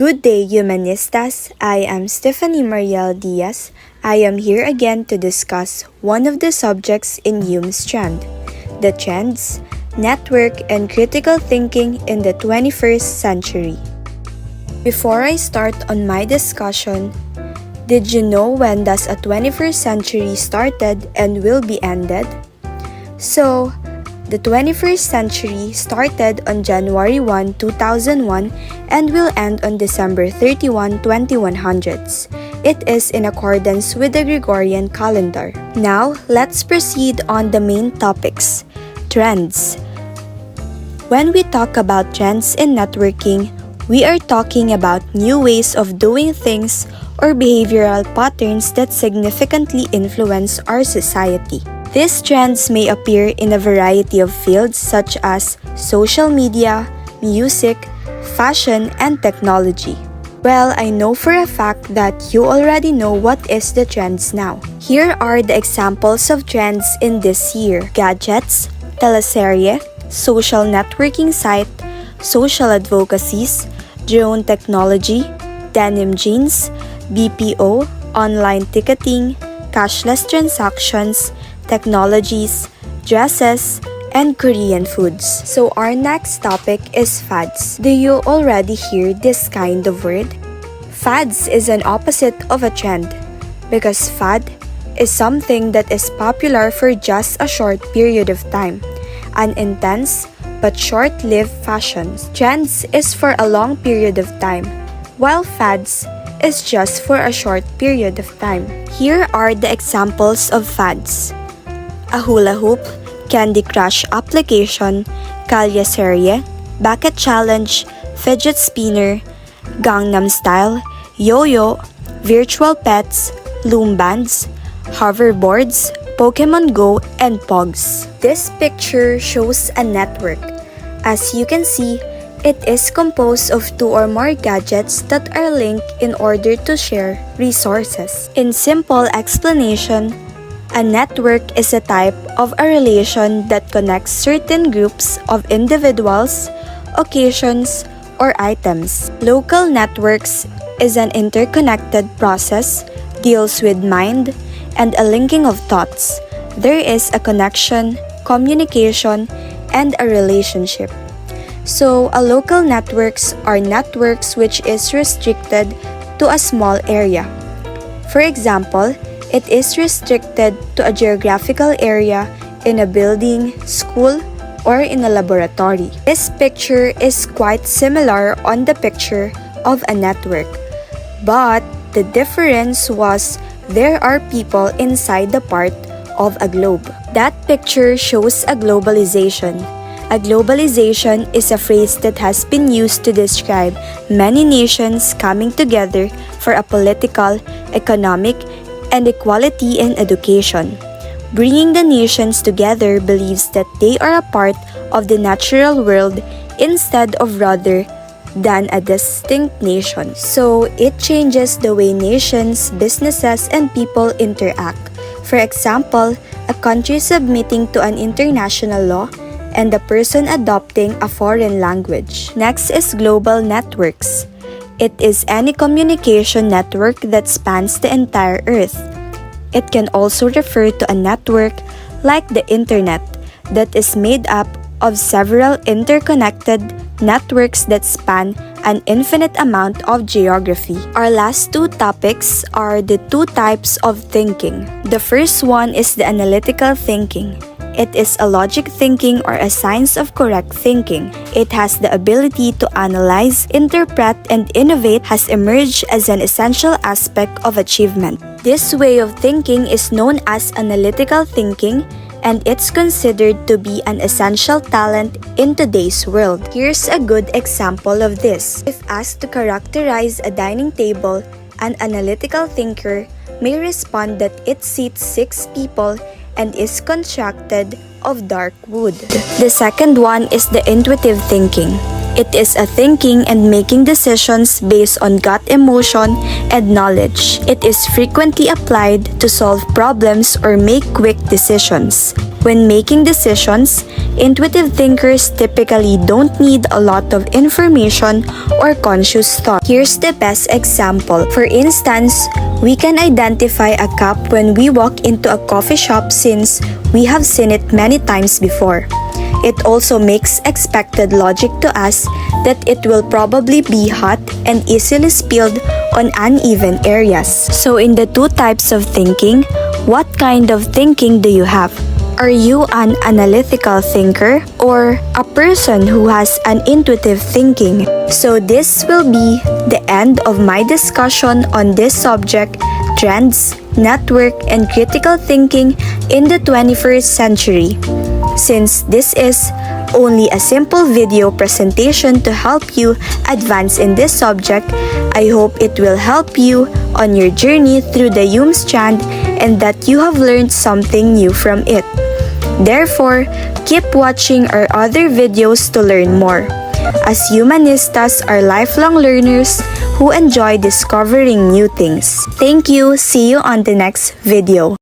Good day, Humanistas. I am Stephanie Mariel Diaz. I am here again to discuss one of the subjects in Hume's trend, the trends, network, and critical thinking in the 21st century. Before I start on my discussion, did you know when does a 21st century started and will be ended? So, the 21st century started on January 1, 2001 and will end on December 31, 2100s. It is in accordance with the Gregorian calendar. Now, let's proceed on the main topics. Trends. When we talk about trends in networking, we are talking about new ways of doing things or behavioral patterns that significantly influence our society. These trends may appear in a variety of fields such as social media, music, fashion, and technology. Well, I know for a fact that you already know what is the trends now. Here are the examples of trends in this year: gadgets, teleserye, social networking site, social advocacies, drone technology, denim jeans, BPO, online ticketing, cashless transactions, technologies, dresses, and Korean foods. So our next topic is fads. Do you already hear this kind of word? Fads is an opposite of a trend because fad is something that is popular for just a short period of time, an intense but short-lived fashion. Trends is for a long period of time, while fads is just for a short period of time. Here are the examples of fads: a hula hoop, Candy Crush application, kalye-serye, bucket challenge, fidget spinner, Gangnam Style, yo-yo, virtual pets, loom bands, hoverboards, Pokemon Go, and Pogs. This picture shows a network. As you can see, it is composed of two or more gadgets that are linked in order to share resources. In simple explanation, a network is a type of a relation that connects certain groups of individuals, occasions, or items. Local networks is an interconnected process, deals with mind, and a linking of thoughts. There is a connection, communication, and a relationship. So, a local networks are networks which is restricted to a small area. For example, it is restricted to a geographical area in a building, school, or in a laboratory. This picture is quite similar on the picture of a network, but the difference was there are people inside the part of a globe. That picture shows a globalization. A globalization is a phrase that has been used to describe many nations coming together for a political, economic, and equality in education. Bringing the nations together believes that they are a part of the natural world instead of rather than a distinct nation. So it changes the way nations, businesses, and people interact. For example, a country submitting to an international law and a person adopting a foreign language. Next is global networks. It is any communication network that spans the entire Earth. It can also refer to a network like the Internet that is made up of several interconnected networks that span an infinite amount of geography. Our last two topics are the two types of thinking. The first one is the analytical thinking. It is a logic thinking or a science of correct thinking. It has the ability to analyze, interpret, and innovate, has emerged as an essential aspect of achievement. This way of thinking is known as analytical thinking, and it's considered to be an essential talent in today's world. Here's a good example of this. If asked to characterize a dining table, an analytical thinker may respond that it seats 6 people and is constructed of dark wood. The second one is the intuitive thinking. It is a thinking and making decisions based on gut emotion and knowledge. It is frequently applied to solve problems or make quick decisions. When making decisions, intuitive thinkers typically don't need a lot of information or conscious thought. Here's the best example. For instance, we can identify a cup when we walk into a coffee shop since we have seen it many times before. It also makes expected logic to us that it will probably be hot and easily spilled on uneven areas. So in the two types of thinking, what kind of thinking do you have? Are you an analytical thinker or a person who has an intuitive thinking? So this will be the end of my discussion on this subject, trends, network, and critical thinking in the 21st century. Since this is only a simple video presentation to help you advance in this subject, I hope it will help you on your journey through the Hume Strand and that you have learned something new from it. Therefore, keep watching our other videos to learn more, as humanistas are lifelong learners who enjoy discovering new things. Thank you. See you on the next video.